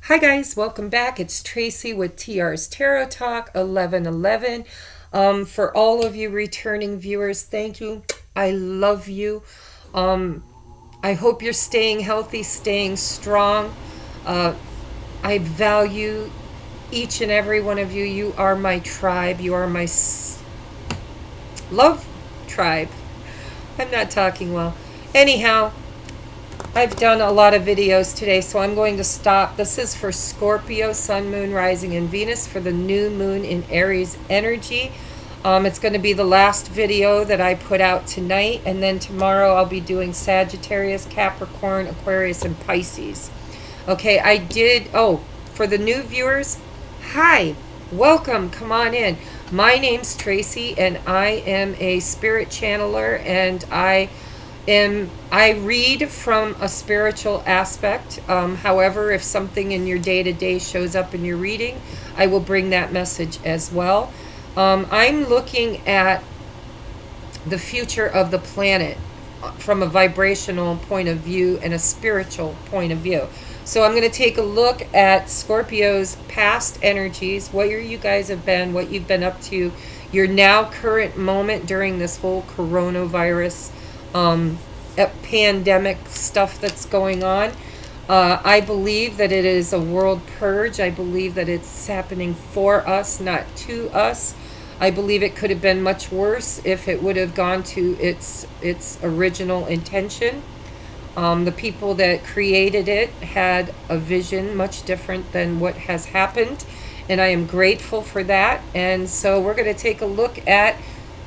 Hi guys, welcome back. It's Tracy with TR's Tarot Talk 1111. For all of you returning viewers, thank you. I love you. I hope you're staying healthy, staying strong. I value each and every one of you. You are my tribe. You are my love tribe. I'm not talking well. Anyhow, I've done a lot of videos today, so I'm going to stop. This is for Scorpio, Sun, Moon, Rising, and Venus for the new moon in Aries energy. It's going to be the last video that I put out tonight, and then tomorrow I'll be doing Sagittarius, Capricorn, Aquarius, and Pisces. Okay, I did, for the new viewers, hi, welcome, come on in. My name's Tracy, and I am a spirit channeler, and I read from a spiritual aspect. However, if something in your day-to-day shows up in your reading, I will bring that message as well. I'm looking at the future of the planet from a vibrational point of view and a spiritual point of view. So I'm going to take a look at Scorpio's past energies, where you guys have been, what you've been up to, your now current moment during this whole coronavirus pandemic stuff that's going on. I believe that it is a world purge. I believe that it's happening for us, not to us. I believe it could have been much worse if it would have gone to its original intention. The people that created it had a vision much different than what has happened, and I am grateful for that. And so we're going to take a look at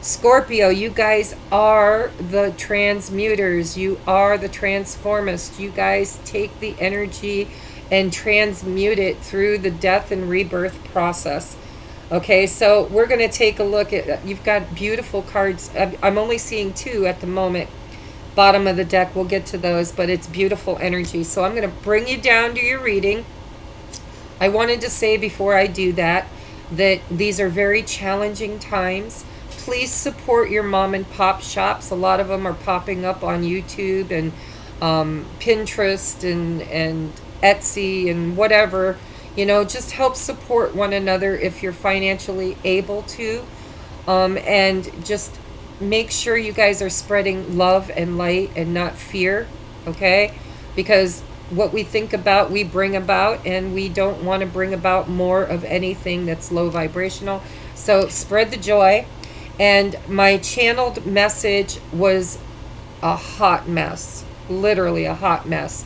Scorpio. You guys are the transmuters. You are the transformists. You guys take the energy and transmute it through the death and rebirth process. Okay, so we're going to take a look at, you've got beautiful cards. I'm only seeing two at the moment. Bottom of the deck, we'll get to those, but it's beautiful energy. So I'm going to bring you down to your reading. I wanted to say before I do that these are very challenging times. Please support your mom and pop shops. A lot of them are popping up on YouTube and Pinterest and Etsy and whatever. You know, just help support one another if you're financially able to. And just make sure you guys are spreading love and light and not fear, okay? Because what we think about, we bring about, and we don't want to bring about more of anything that's low vibrational. So spread the joy. And my channeled message was a hot mess, literally a hot mess.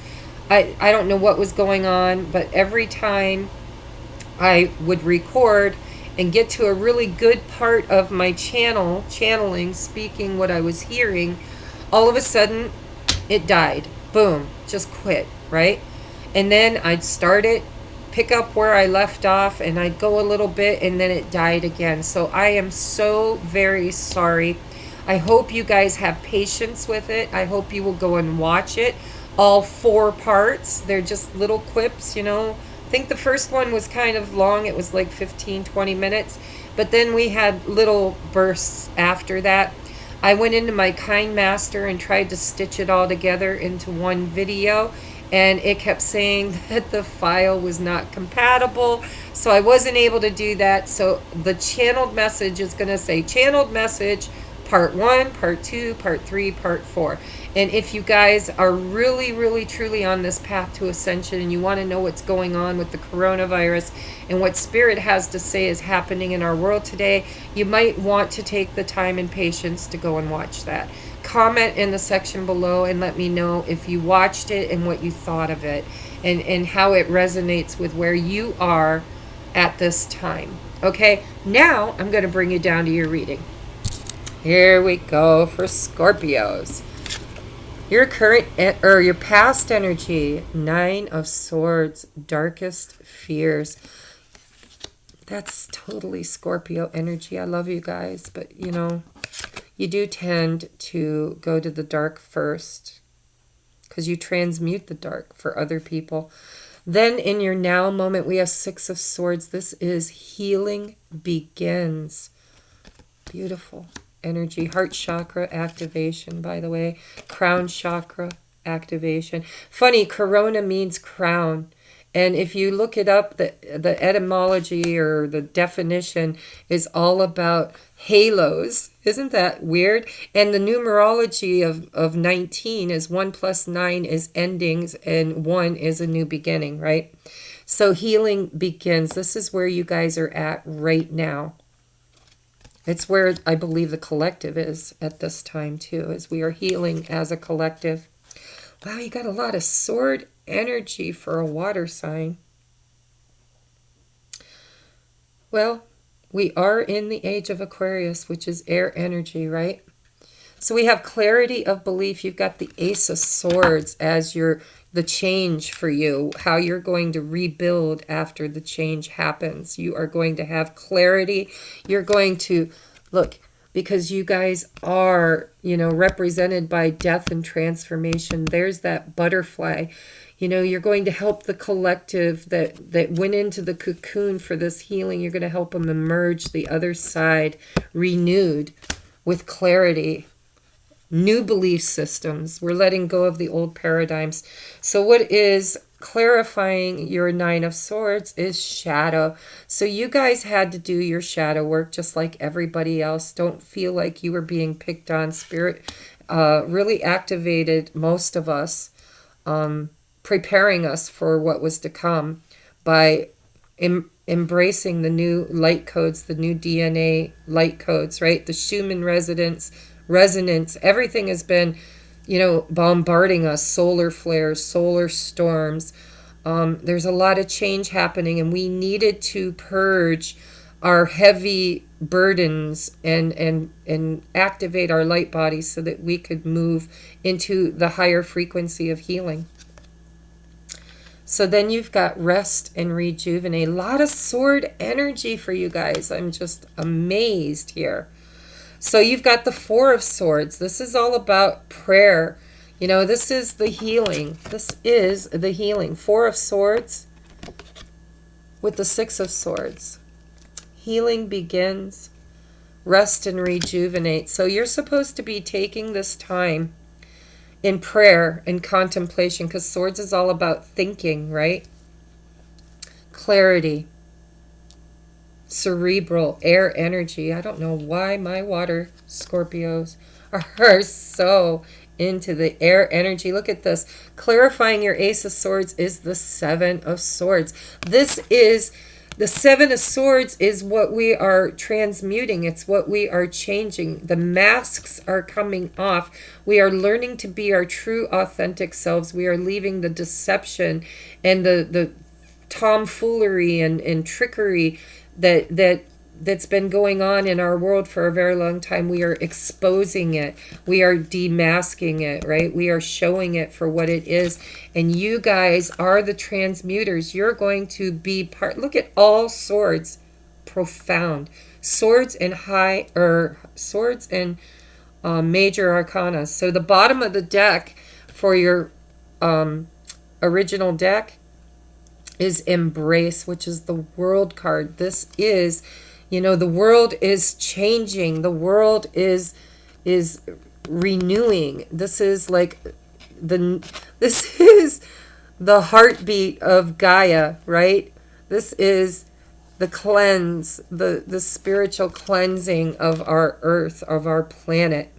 I don't know what was going on, but every time I would record and get to a really good part of my channeling, speaking what I was hearing, all of a sudden it died. Boom, just quit, right? And then I'd start it, pick up where I left off, and I'd go a little bit, and then it died again. So I am so very sorry. I hope you guys have patience with it. I hope you will go and watch it. All 4 parts. They're just little quips, you know. I think the first one was kind of long. It was like 15-20 minutes. But then we had little bursts after that. I went into my Kind Master and tried to stitch it all together into one video, and it kept saying that the file was not compatible, so I wasn't able to do that. So the channeled message is going to say channeled message part 1, part 2, part 3, part 4. And if you guys are really, really, truly on this path to ascension and you want to know what's going on with the coronavirus and what Spirit has to say is happening in our world today, you might want to take the time and patience to go and watch that. Comment in the section below and let me know if you watched it and what you thought of it and how it resonates with where you are at this time. Okay, now I'm going to bring you down to your reading. Here we go for Scorpios. Your current or your past energy, 9 of Swords, darkest fears. That's totally Scorpio energy. I love you guys, but you know, you do tend to go to the dark first because you transmute the dark for other people. Then in your now moment, we have 6 of Swords. This is healing begins. Beautiful energy. Heart chakra activation, by the way. Crown chakra activation. Funny, corona means crown. And if you look it up, the etymology or the definition is all about halos. Isn't that weird? And the numerology of 19 is 1 plus 9 is endings, and 1 is a new beginning, right? So healing begins. This is where you guys are at right now. It's where I believe the collective is at this time too, as we are healing as a collective. Wow, you got a lot of sword energy for a water sign. Well, we are in the age of Aquarius, which is air energy, right? So we have clarity of belief. You've got the Ace of Swords as the change for you, how you're going to rebuild after the change happens. You are going to have clarity. You're going to, look, because you guys are, represented by death and transformation. There's that butterfly. You're going to help the collective that went into the cocoon for this healing. You're going to help them emerge the other side renewed with clarity. New belief systems. We're letting go of the old paradigms. So what is clarifying your Nine of Swords is shadow. So you guys had to do your shadow work just like everybody else. Don't feel like you were being picked on. Spirit really activated most of us, preparing us for what was to come by embracing the new light codes, the new DNA light codes, right? The Schumann resonance, everything has been, bombarding us, solar flares, solar storms. There's a lot of change happening, and we needed to purge our heavy burdens and activate our light bodies so that we could move into the higher frequency of healing. So then you've got rest and rejuvenate. A lot of sword energy for you guys. I'm just amazed here. So you've got the Four of Swords. This is all about prayer. This is the healing. This is the healing. Four of Swords with the Six of Swords. Healing begins. Rest and rejuvenate. So you're supposed to be taking this time in prayer and contemplation, because Swords is all about thinking, right? Clarity. Cerebral, air energy. I don't know why my water Scorpios are so into the air energy. Look at this. Clarifying your Ace of Swords is the Seven of Swords. This is the Seven of Swords is what we are transmuting. It's what we are changing. The masks are coming off. We are learning to be our true, authentic selves. We are leaving the deception and the tomfoolery and trickery that's been going on in our world for a very long time. We are exposing it. We are demasking it, right? We are showing it for what it is. And you guys are the transmuters. You're going to be part. Look at all swords. Profound. Swords and major arcana. So the bottom of the deck for your original deck is Embrace, which is the World card. This is, the world is changing. The world is renewing. This is like this is the heartbeat of Gaia, right? This is the cleanse, the spiritual cleansing of our earth, of our planet.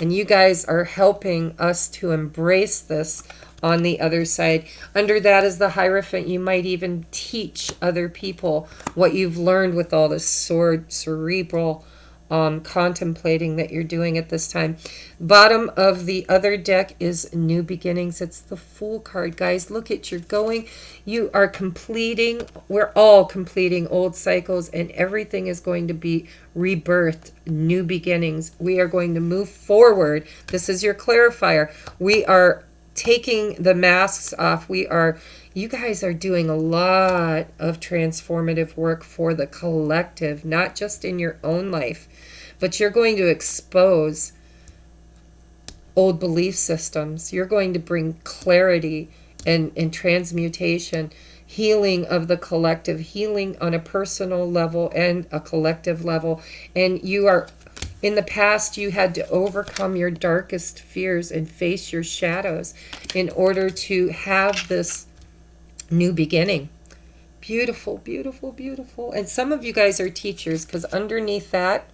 And you guys are helping us to embrace this on the other side. Under that is the Hierophant. You might even teach other people what you've learned with all this sword, cerebral contemplating that you're doing at this time. Bottom of the other deck is New Beginnings. It's the Fool card, guys. Look at you are completing, we're all completing old cycles, and everything is going to be rebirthed, new beginnings. We are going to move forward. This is your clarifier. We are taking the masks off. You guys are doing a lot of transformative work for the collective, not just in your own life, but you're going to expose old belief systems. You're going to bring clarity and transmutation, healing of the collective, healing on a personal level and a collective level. And in the past, you had to overcome your darkest fears and face your shadows in order to have this New beginning. Beautiful, beautiful, beautiful. And some of you guys are teachers, because underneath that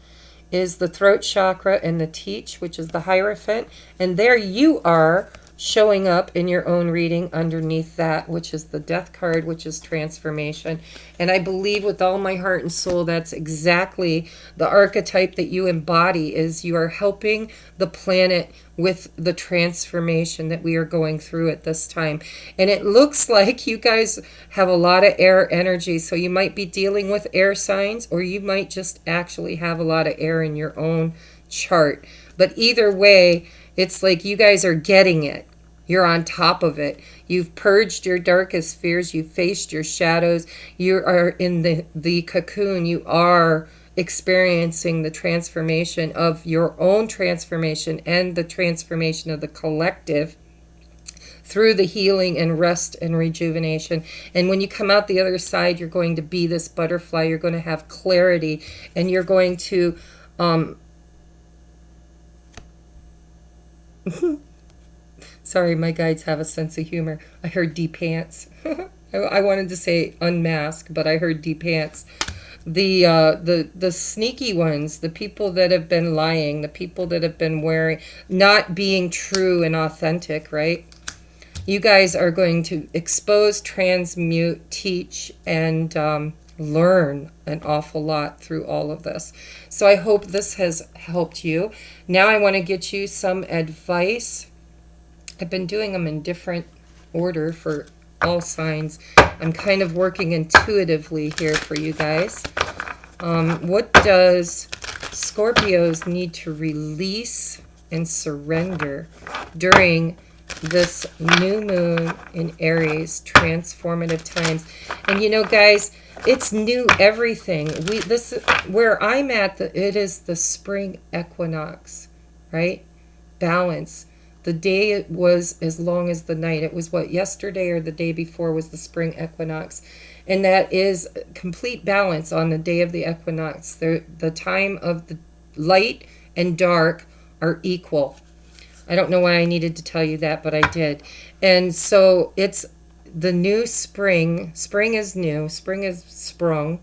is the throat chakra and the teach, which is the Hierophant. And there you are showing up in your own reading underneath that, which is the Death card, which is transformation. And I believe with all my heart and soul, that's exactly the archetype that you embody, is you are helping the planet with the transformation that we are going through at this time. And it looks like you guys have a lot of air energy, so you might be dealing with air signs, or you might just actually have a lot of air in your own chart. But either way, it's like you guys are getting it. You're on top of it. You've purged your darkest fears. You've faced your shadows. You are in the cocoon. You are experiencing the transformation of your own transformation and the transformation of the collective through the healing and rest and rejuvenation. And when you come out the other side, you're going to be this butterfly. You're going to have clarity, and you're going to sorry, my guides have a sense of humor. I heard de-pants. I wanted to say unmask, but I heard de-pants. The sneaky ones, the people that have been lying, the people that have been wearing, not being true and authentic, right? You guys are going to expose, transmute, teach, and learn an awful lot through all of this. So I hope this has helped you. Now I want to get you some advice. I've been doing them in different order for all signs. I'm kind of working intuitively here for you guys. What does Scorpios need to release and surrender during this new moon in Aries, transformative times? And you know, guys, it's new everything. Where I'm at, it is the spring equinox, right? Balance. The day was as long as the night. It was what, yesterday or the day before was the spring equinox. And that is complete balance on the day of the equinox. The time of the light and dark are equal. I don't know why I needed to tell you that, but I did. And so it's the new spring. Spring is new. Spring is sprung.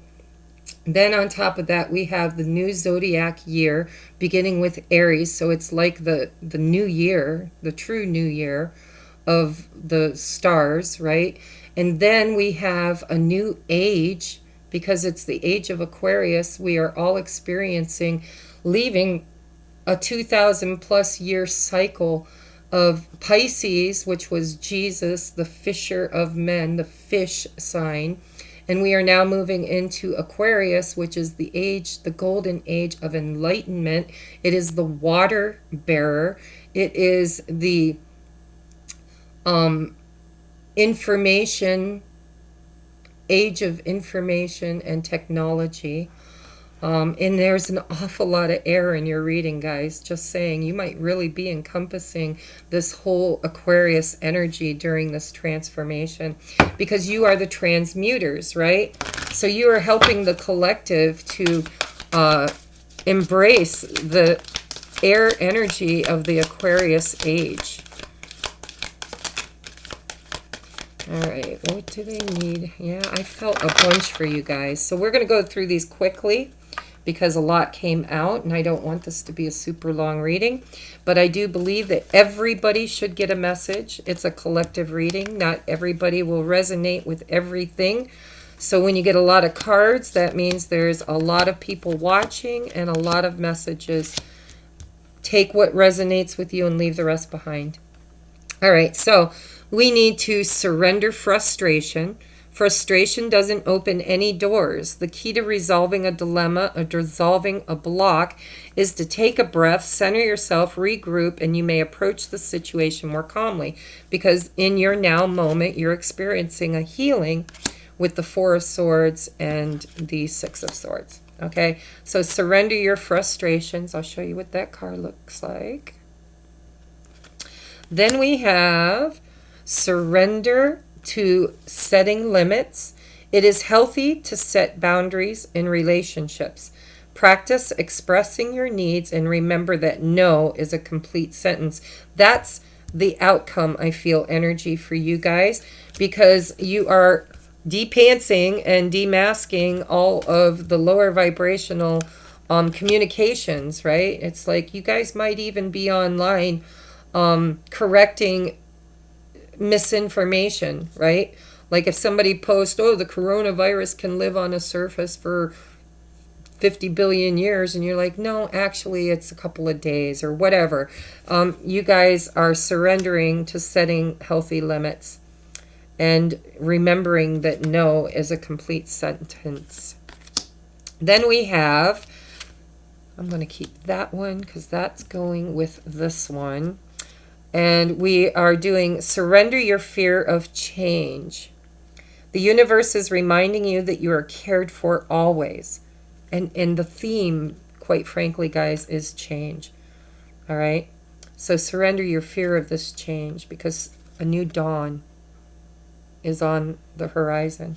Then on top of that, we have the new zodiac year beginning with Aries. So it's like the new year, the true new year of the stars, right? And then we have a new age, because it's the age of Aquarius. We are all experiencing leaving a 2,000 plus year cycle of Pisces, which was Jesus, the fisher of men, the fish sign. And we are now moving into Aquarius, which is the age, the golden age of enlightenment. It is the water bearer. It is the information, age of information and technology. And there's an awful lot of air in your reading, guys. Just saying, you might really be encompassing this whole Aquarius energy during this transformation, because you are the transmuters, right? So you are helping the collective to embrace the air energy of the Aquarius age. All right, what do they need? Yeah, I felt a bunch for you guys. So we're going to go through these quickly, because a lot came out, and I don't want this to be a super long reading. But I do believe that everybody should get a message. It's a collective reading. Not everybody will resonate with everything. So when you get a lot of cards, that means there's a lot of people watching and a lot of messages. Take what resonates with you and leave the rest behind. All right, so we need to surrender frustration. Frustration doesn't open any doors. The key to resolving a dilemma or resolving a block is to take a breath, center yourself, regroup, and you may approach the situation more calmly, because in your now moment, you're experiencing a healing with the Four of Swords and the Six of Swords. Okay, so surrender your frustrations. I'll show you what that card looks like. Then we have surrender to setting limits. It is healthy to set boundaries in relationships. Practice expressing your needs, and remember that no is a complete sentence. That's the outcome, I feel, energy for you guys, because you are depantsing and demasking all of the lower vibrational communications, right? It's like you guys might even be online correcting misinformation, right? Like if somebody posts, oh, the coronavirus can live on a surface for 50 billion years, and you're like, no, actually it's a couple of days or whatever. You guys are surrendering to setting healthy limits and remembering that no is a complete sentence. Then we have, I'm going to keep that one because that's going with this one. And we are doing surrender your fear of change. The universe is reminding you that you are cared for always. And the theme, quite frankly, guys, is change. All right? So surrender your fear of this change, because a new dawn is on the horizon.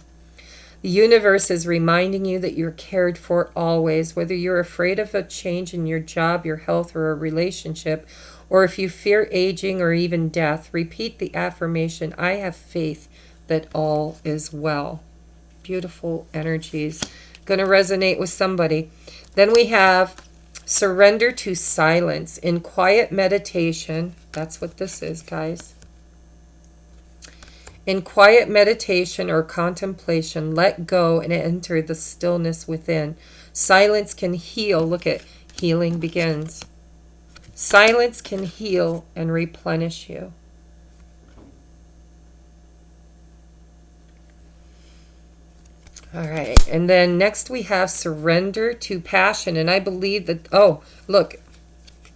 The universe is reminding you that you're cared for always, whether you're afraid of a change in your job, your health, or a relationship, or if you fear aging or even death. Repeat the affirmation, I have faith that all is well. Beautiful energies. Going to resonate with somebody. Then we have surrender to silence. In quiet meditation, that's what this is, guys. In quiet meditation or contemplation, let go and enter the stillness within. Silence can heal. Look at healing begins. Silence can heal and replenish you. All right, and then next we have surrender to passion. And I believe that, oh, look,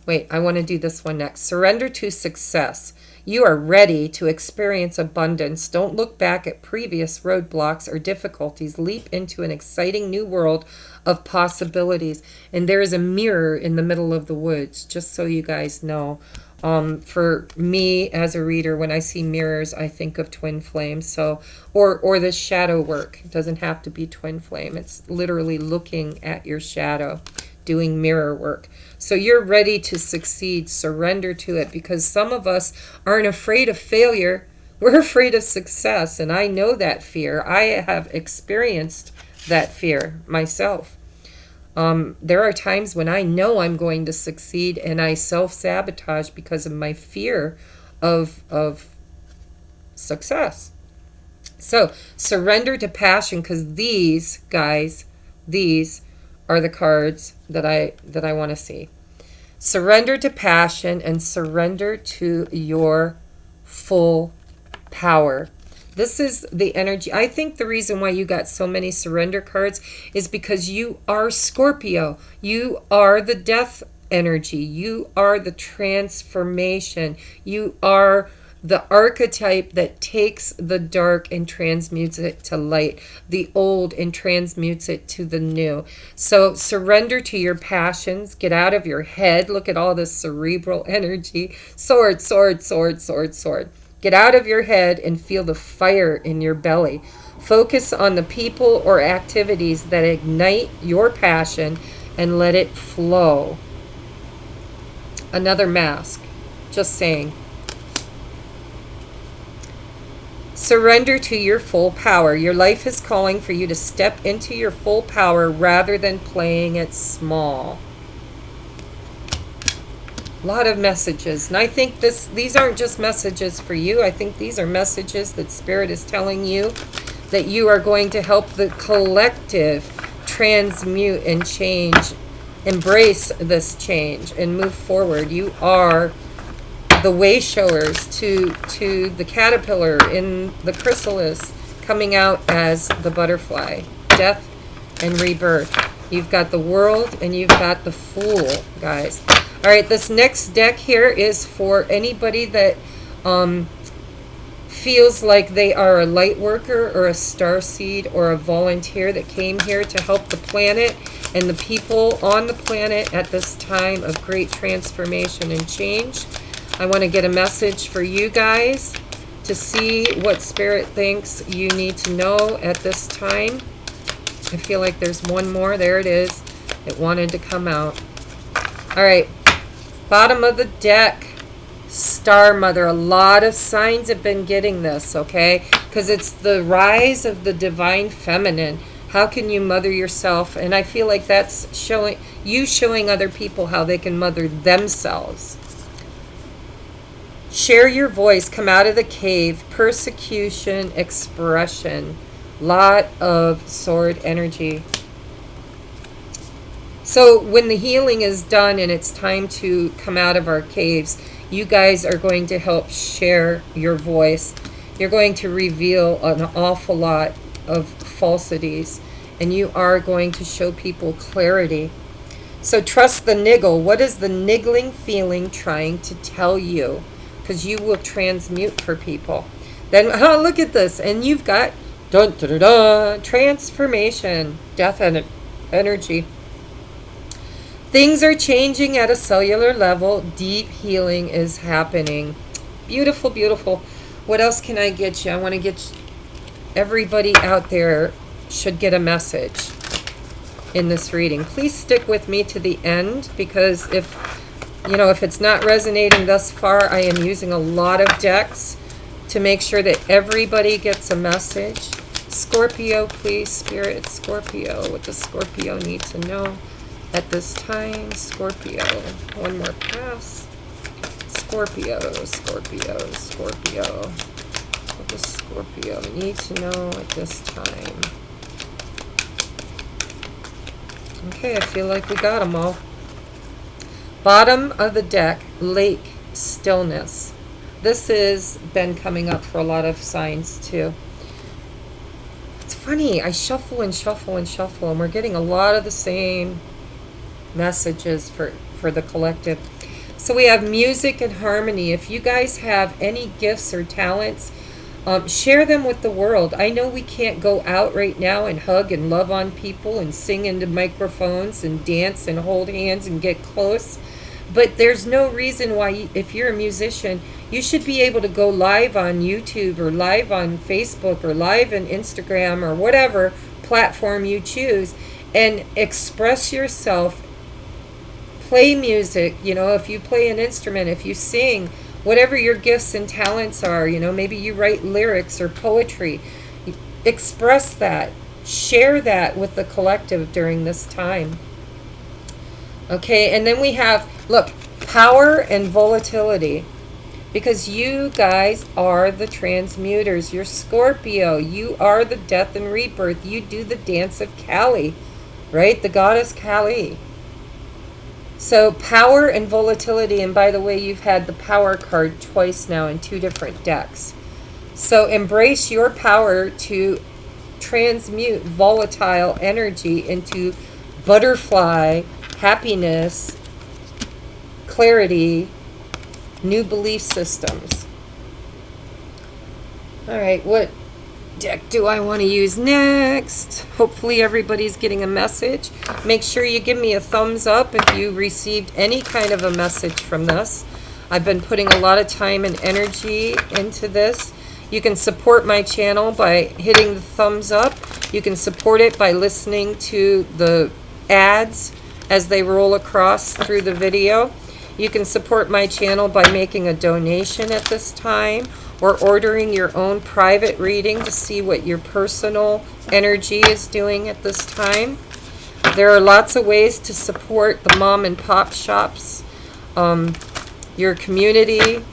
wait, I want to do this one next. Surrender to success. You are ready to experience abundance. Don't look back at previous roadblocks or difficulties. Leap into an exciting new world of possibilities. And there is a mirror in the middle of the woods, just so you guys know. For me as a reader, when I see mirrors, I think of twin flames. So, or the shadow work. It doesn't have to be twin flame. It's literally looking at your shadow, doing mirror work. So you're ready to succeed. Surrender to it, because some of us aren't afraid of failure. We're afraid of success. And I know that fear. I have experienced that fear myself. There are times when I know I'm going to succeed and I self-sabotage because of my fear of success. So surrender to passion, because these, guys, these are the cards that I want to see. Surrender to passion and surrender to your full power. This is the energy. I think the reason why you got so many surrender cards is because you are Scorpio. You are the death energy. You are the transformation. You are the archetype that takes the dark and transmutes it to light, the old and transmutes it to the new. So surrender to your passions. Get out of your head. Look at all this cerebral energy. Sword, sword, sword, sword, sword. Get out of your head and feel the fire in your belly. Focus on the people or activities that ignite your passion and let it flow. Another mask. Just saying. Surrender to your full power. Your life is calling for you to step into your full power rather than playing it small. A lot of messages. And I think these aren't just messages for you. I think these are messages that Spirit is telling you that you are going to help the collective transmute and change. Embrace this change and move forward. You are the way showers to the caterpillar in the chrysalis, coming out as the butterfly. Death and rebirth. You've got the world and you've got the Fool, guys. All right, this next deck here is for anybody that feels like they are a light worker or a starseed or a volunteer that came here to help the planet and the people on the planet at this time of great transformation and change. I want to get a message for you guys to see what Spirit thinks you need to know at this time. I feel like there's one more. There it is. It wanted to come out. All right. Bottom of the deck. Star Mother. A lot of signs have been getting this, okay? Because it's the rise of the divine feminine. How can you mother yourself? And I feel like that's showing other people how they can mother themselves. Share your voice. Come out of the cave. Persecution, expression. Lot of sword energy. So when the healing is done and it's time to come out of our caves, you guys are going to help share your voice. You're going to reveal an awful lot of falsities, and you are going to show people clarity. So trust the niggle. What is the niggling feeling trying to tell you? Because you will transmute for people. Then, oh, look at this. And you've got dun, dun, dun, dun, transformation, death energy. Things are changing at a cellular level. Deep healing is happening. Beautiful, beautiful. What else can I get you? I want to get everybody out there should get a message in this reading. Please stick with me to the end, because if it's not resonating thus far, I am using a lot of decks to make sure that everybody gets a message. Scorpio, please, Spirit. Scorpio. What does Scorpio need to know at this time? Scorpio. One more pass. Scorpio, Scorpio, Scorpio. What does Scorpio need to know at this time? Okay, I feel like we got them all. Bottom of the deck, lake, stillness. This has been coming up for a lot of signs too. It's funny, I shuffle and shuffle and shuffle, and we're getting a lot of the same messages for the collective. So we have music and harmony. If you guys have any gifts or talents, share them with the world. I know we can't go out right now and hug and love on people and sing into microphones and dance and hold hands and get close. But there's no reason why, if you're a musician, you should be able to go live on YouTube or live on Facebook or live on Instagram or whatever platform you choose and express yourself. Play music, if you play an instrument, if you sing, whatever your gifts and talents are, maybe you write lyrics or poetry. Express that. Share that with the collective during this time. Okay, and then we have, look, power and volatility. Because you guys are the transmuters. You're Scorpio. You are the death and rebirth. You do the dance of Kali, right? The goddess Kali. So power and volatility, and by the way, you've had the power card twice now in 2 different decks. So embrace your power to transmute volatile energy into butterfly, happiness, clarity, new belief systems. All right, what deck do I want to use next? Hopefully everybody's getting a message. Make sure you give me a thumbs up if you received any kind of a message from this. I've been putting a lot of time and energy into this. You can support my channel by hitting the thumbs up. You can support it by listening to the ads as they roll across through the video. You can support my channel by making a donation at this time, or ordering your own private reading to see what your personal energy is doing at this time. There are lots of ways to support the mom and pop shops, your community.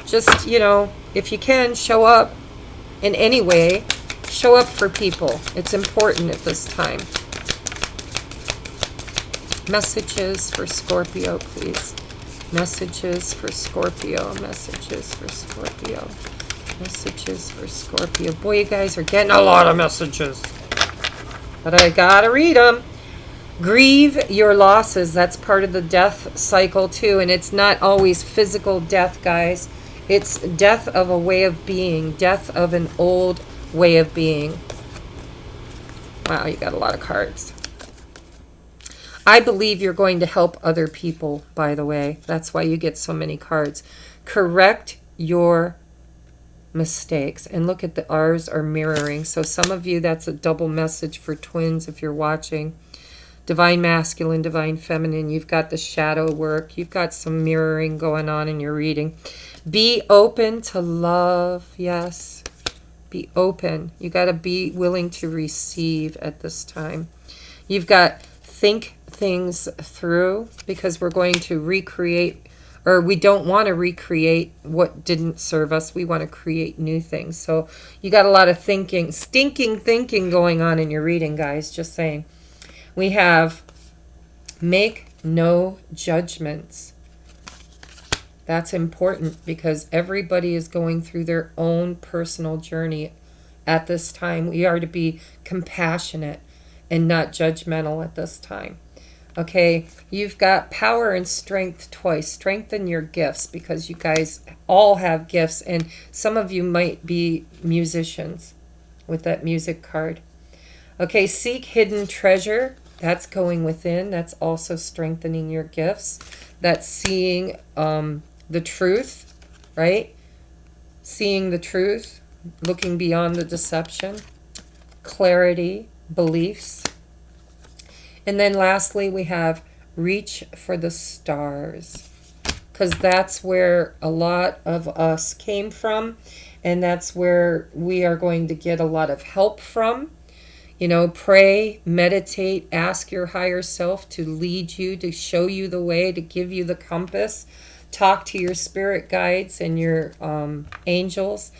Just, if you can, show up in any way. Show up for people. It's important at this time. Messages for Scorpio, please. Messages for Scorpio. Messages for Scorpio. Messages for Scorpio. Boy, you guys are getting a lot of messages. But I gotta read them. Grieve your losses. That's part of the death cycle too. And it's not always physical death, guys. It's death of a way of being. Death of an old way of being. Wow, you got a lot of cards. I believe you're going to help other people, by the way. That's why you get so many cards. Correct your mistakes. And look at the R's are mirroring. So some of you, that's a double message for twins if you're watching. divine masculine, divine feminine. You've got the shadow work. You've got some mirroring going on in your reading. Be open to love. Yes. Be open. You got to be willing to receive at this time. You've got think things through, because we're going to recreate, or we don't want to recreate what didn't serve us. We want to create new things. So you got a lot of thinking, stinking thinking going on in your reading, guys. Just saying. We have make no judgments. That's important, because everybody is going through their own personal journey at this time. We are to be compassionate and not judgmental at this time. Okay, you've got power and strength twice. Strengthen your gifts, because you guys all have gifts, and some of you might be musicians with that music card. Okay, seek hidden treasure. That's going within. That's also strengthening your gifts. That's seeing the truth, right? Seeing the truth, looking beyond the deception, clarity, beliefs. And then lastly, we have reach for the stars, because that's where a lot of us came from, and that's where we are going to get a lot of help from. You know, pray, meditate, ask your higher self to lead you, to show you the way, to give you the compass. Talk to your spirit guides and your angels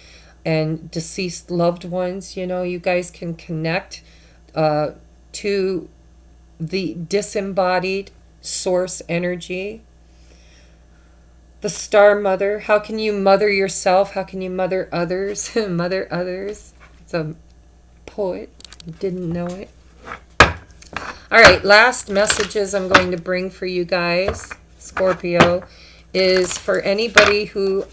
and deceased loved ones. You know, you guys can connect to the disembodied source energy. The star mother. How can you mother yourself? How can you mother others? Mother others. It's a poet. Didn't know it. All right, last messages I'm going to bring for you guys, Scorpio, is for anybody who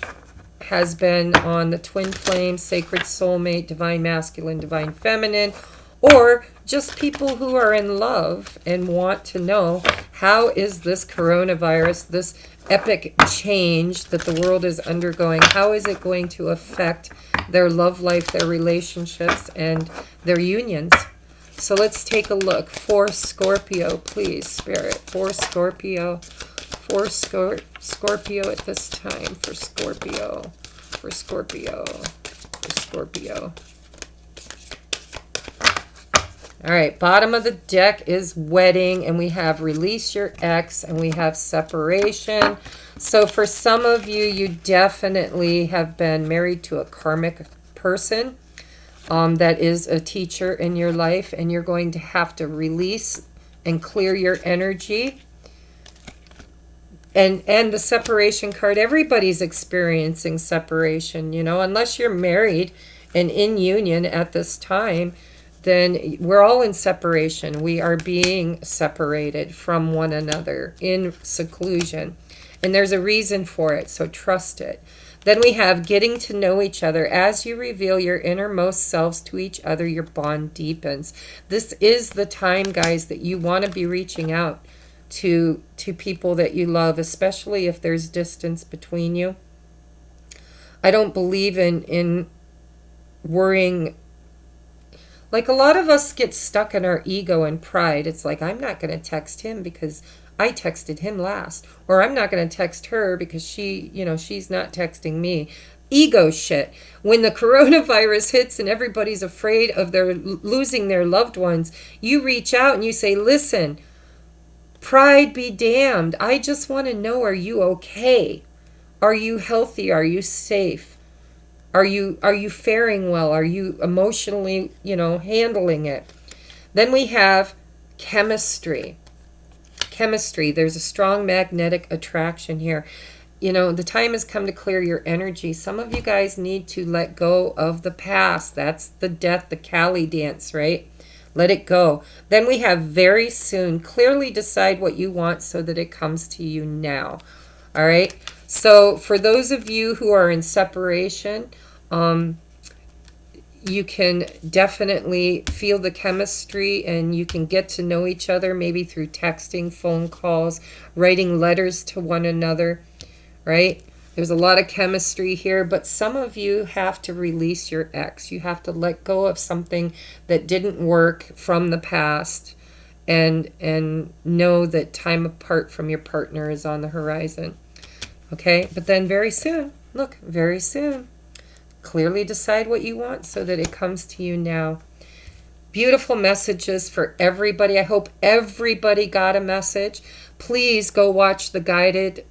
has been on the twin flame, sacred soulmate, divine masculine, divine feminine, or just people who are in love and want to know, how is this coronavirus, this epic change that the world is undergoing, how is it going to affect their love life, their relationships, and their unions? So let's take a look. For Scorpio, please, Spirit. For Scorpio. For Scorpio at this time. For Scorpio. For Scorpio. For Scorpio. All right, bottom of the deck is wedding, and we have release your ex, and we have separation. So for some of you, you definitely have been married to a karmic person that is a teacher in your life, and you're going to have to release and clear your energy. And the separation card, everybody's experiencing separation, you know, unless you're married and in union at this time, then we're all in separation. We are being separated from one another in seclusion. And there's a reason for it, so trust it. Then we have getting to know each other. As you reveal your innermost selves to each other, your bond deepens. This is the time, guys, that you want to be reaching out to people that you love, especially if there's distance between you. I don't believe in worrying. Like, a lot of us get stuck in our ego and pride. It's like, I'm not going to text him because I texted him last. Or I'm not going to text her because she's not texting me. Ego shit. When the coronavirus hits and everybody's afraid of losing their loved ones, you reach out and you say, listen, pride be damned. I just want to know, are you okay? Are you healthy? Are you safe? Are you faring well? Are you emotionally, handling it? Then we have chemistry. Chemistry. There's a strong magnetic attraction here. The time has come to clear your energy. Some of you guys need to let go of the past. That's the death, the Cali dance, right? Let it go. Then we have very soon. Clearly decide what you want so that it comes to you now. All right? So for those of you who are in separation, you can definitely feel the chemistry, and you can get to know each other maybe through texting, phone calls, writing letters to one another, right? There's a lot of chemistry here, but some of you have to release your ex. You have to let go of something that didn't work from the past and know that time apart from your partner is on the horizon. Okay, but then very soon, look, very soon, clearly decide what you want so that it comes to you now. Beautiful messages for everybody. I hope everybody got a message. Please go watch the guided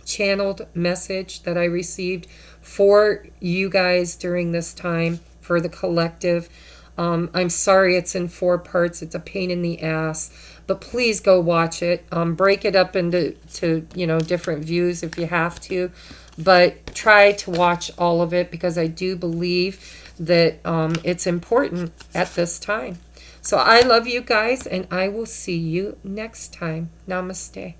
channeled message that I received for you guys during this time for the collective. I'm sorry it's in 4 parts. It's a pain in the ass. But please go watch it. Break it up into different views if you have to. But try to watch all of it because I do believe that it's important at this time. So I love you guys, and I will see you next time. Namaste.